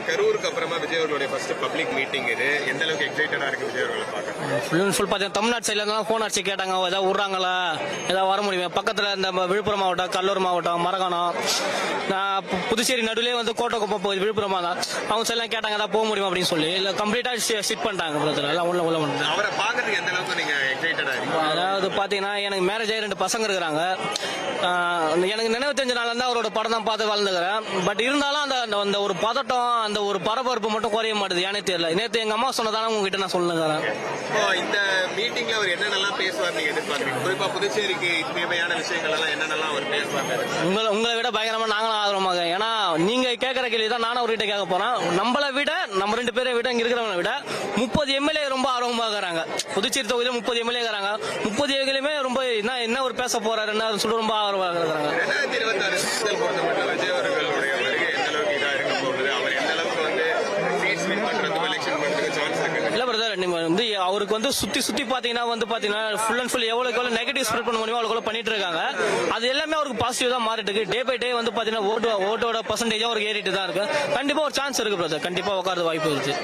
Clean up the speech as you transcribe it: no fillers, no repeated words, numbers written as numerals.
கரூருக்கு அப்புறமா விஜய் அவர்களுடைய ஃபர்ஸ்ட் பப்ளிக் மீட்டிங் இது. எந்த அளவுக்கு எக்ஸைட்டடா இருக்கு விஜய் அவர்களை பார்க்க? ஃபுல் அண்ட் ஃபுல் பார்த்தீங்கன்னா தமிழ்நாடு சைட்ல இருந்தாலும் ஃபோன் அடிச்சு கேட்டாங்க, ஏதாவது விட்றாங்களா, ஏதாவது வர முடியுமா. பக்கத்தில் இந்த விழுப்புரம் மாவட்டம், கடலூர் மாவட்டம், மரகாணம், புதுச்சேரி நடுவிலே வந்து கோட்டக்குப்பம் போகுது, விழுப்புரம் தான். அவங்க எல்லாம் கேட்டாங்க ஏதாவது போக முடியுமா அப்படின்னு சொல்லி. இல்லை கம்ப்ளீட்டா சிட் பண்ணிட்டாங்க பிரதர். எல்லாம் உள்ள பண்ணிட்டாங்க. அவரை பார்க்கறதுக்கு எந்த அளவுக்கு நீங்க எக்ஸைட்டடா இருக்கீங்க? அதாவது பார்த்தீங்கன்னா எனக்கு மேரேஜ் ஆகி 2 பசங்க இருக்கிறாங்க. எனக்கு நினைவு தெரிஞ்ச நாள் தான் அவரோட படம் தான் பார்த்து வளர்ந்துக்கிறேன். பட் இருந்தாலும் அந்த ஒரு பதட்டம், அந்த ஒரு பரபரப்பு மட்டும் குறைய மாட்டேது. ஏனே தெரியல. நேற்று எங்க அம்மா சொன்னதான உங்ககிட்ட நான் சொல்லுங்கிறேன். இந்த மீட்டிங்ல அவர் என்னென்னலாம் பேசுவார் நீங்க எதிர்பார்க்கறீங்க? குறிப்பா புதுச்சேரிக்கு தேவையான விஷயங்கள் எல்லாம் என்னென்னலாம் அவர் பேசுவாங்க? உங்களை விட பயங்கரமா நாங்களும் ஆதரவாக. ஏன்னா நீங்க கேட்கற கேள்வி தான் நானும் அவர்கிட்ட கேட்க போறேன். நம்மளை விட, நம்ம 2 பேரை விட, இங்க இருக்கிறவங்களை விட 30 எம்எல்ஏ ரொம்ப ஆர்வமாக இருக்கிறாங்க. புதுச்சேரி தொகுதியில 30 எம்எல்ஏ இருக்கிறாங்க. 30 எம்எல்ஏ ரொம்ப என்ன ஒரு பேச போறாரு என்ன சொல்லி ரொம்ப ஆர்வமாக இருக்கிறாங்க. 2026 தேர்தல் பொறுத்தமட்டில் விஜய் அவர்களுடைய வருகை எந்த அளவுக்கு இதா இருக்க போகுது? அவர் எந்த அளவுக்கு வந்து சீட்ஸ் வின் பண்றதுக்கு எலெக்ஷன் பண்றதுக்கு சான்ஸ் இருக்கு? இல்ல பிரதர், நீங்க வந்து அவருக்கு வந்து சுத்தி பாத்தீங்கன்னா ஃபுல் அண்ட் ஃபுல் எவ்வளவு நெகட்டிவ் ஸ்ப்ரெட் பண்ண முடியுமோ அவ்வளவு பண்ணிட்டு இருக்காங்க. அது எல்லாமே அவருக்கு பாசிட்டிவ் தான் மாறிட்டு இருக்கு. டே பை டே வந்து பாத்தீங்கன்னா ஓட்டோட பர்சன்டேஜ் அவருக்கு ஏறிட்டு தான் இருக்கு. கண்டிப்பா ஒரு சான்ஸ் இருக்கு பிரதர். கண்டிப்பா உட்கார்றது வாய்ப்பு இருக்கு.